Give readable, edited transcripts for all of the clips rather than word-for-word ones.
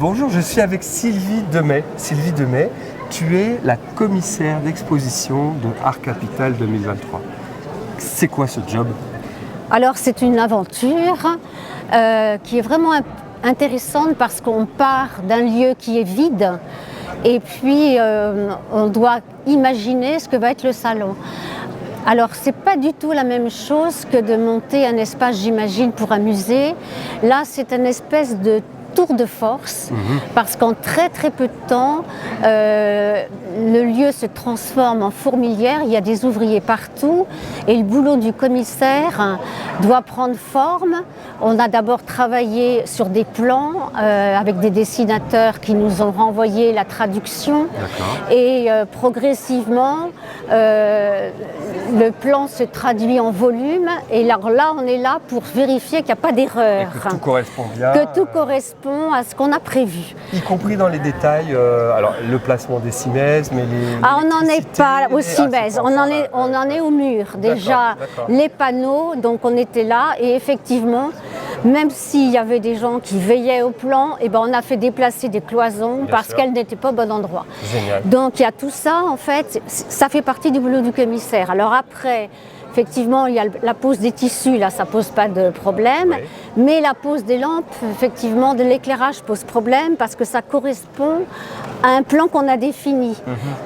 Bonjour, je suis avec Sylvie Demey. Sylvie Demey, tu es la commissaire d'exposition de Art Capital 2023. C'est quoi ce job? Alors c'est une aventure qui est vraiment intéressante parce qu'on part d'un lieu qui est vide et puis on doit imaginer ce que va être le salon. Alors c'est pas du tout la même chose que de monter un espace, j'imagine, pour un musée. Là c'est une espèce de tour de force parce qu'en très peu de temps le lieu se transforme en fourmilière, il y a des ouvriers partout et le boulot du commissaire doit prendre forme. On a d'abord travaillé sur des plans avec des dessinateurs qui nous ont renvoyé la traduction et progressivement le plan se traduit en volume et alors là on est là pour vérifier qu'il n'y a pas d'erreur. Que tout correspond bien. Que tout correspond à ce qu'on a prévu. Y compris dans les détails, alors le placement des cimaises, mais les... Ah, on n'en est pas aux cimaises, on en est au mur. Déjà, les panneaux, donc on était là et effectivement, même s'il y avait des gens qui veillaient au plan, eh ben, on a fait déplacer des cloisons parce qu'elles n'étaient pas au bon endroit. Génial. Donc il y a tout ça, en fait, ça fait partie du boulot du commissaire. Alors après, effectivement, il y a la pose des tissus, là, ça pose pas de problème. Oui. Mais la pose des lampes, effectivement, de l'éclairage pose problème parce que ça correspond à un plan qu'on a défini.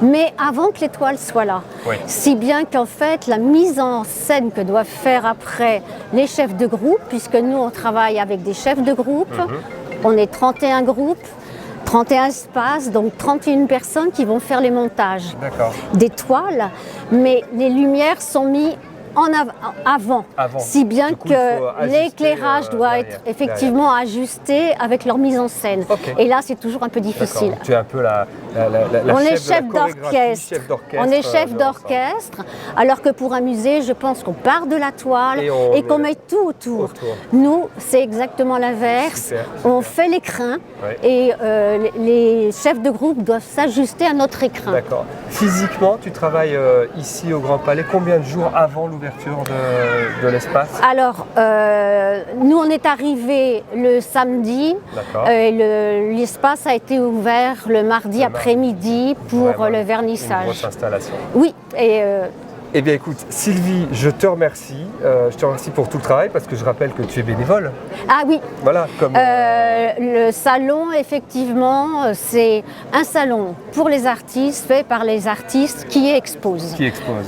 Mais avant que l'étoile soit là. Oui. Si bien qu'en fait, la mise en scène que doivent faire après les chefs de groupe, puisque nous, on travaille avec des chefs de groupe, on est 31 groupes, 31 espaces, donc 31 personnes qui vont faire les montages des toiles, mais les lumières sont mises avant, si bien que l'éclairage doit être effectivement ajusté avec leur mise en scène. Et là, c'est toujours un peu difficile. Tu es un peu la on est chef chef d'orchestre. On est chef d'orchestre, alors que pour un musée, je pense qu'on part de la toile et qu'on met tout autour. Nous, c'est exactement l'inverse. On fait l'écrin et les chefs de groupe doivent s'ajuster à notre écrin. D'accord. Physiquement, tu travailles ici au Grand Palais combien de jours avant l'ouverture de l'espace? Alors, nous, on est arrivés le samedi et l'espace a été ouvert le mardi après-midi pour le vernissage. Une grosse installation. Oui. Eh bien écoute, Sylvie, je te remercie. Je te remercie pour tout le travail parce que je rappelle que tu es bénévole. Ah oui. Voilà, comme le salon, effectivement, c'est un salon pour les artistes, fait par les artistes qui exposent.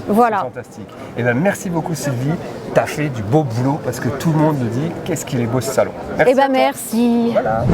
Voilà. C'est fantastique. Eh bien merci beaucoup Sylvie. Tu as fait du beau boulot parce que tout le monde me dit qu'est-ce qu'il est beau ce salon. Merci. Eh bien merci. Voilà.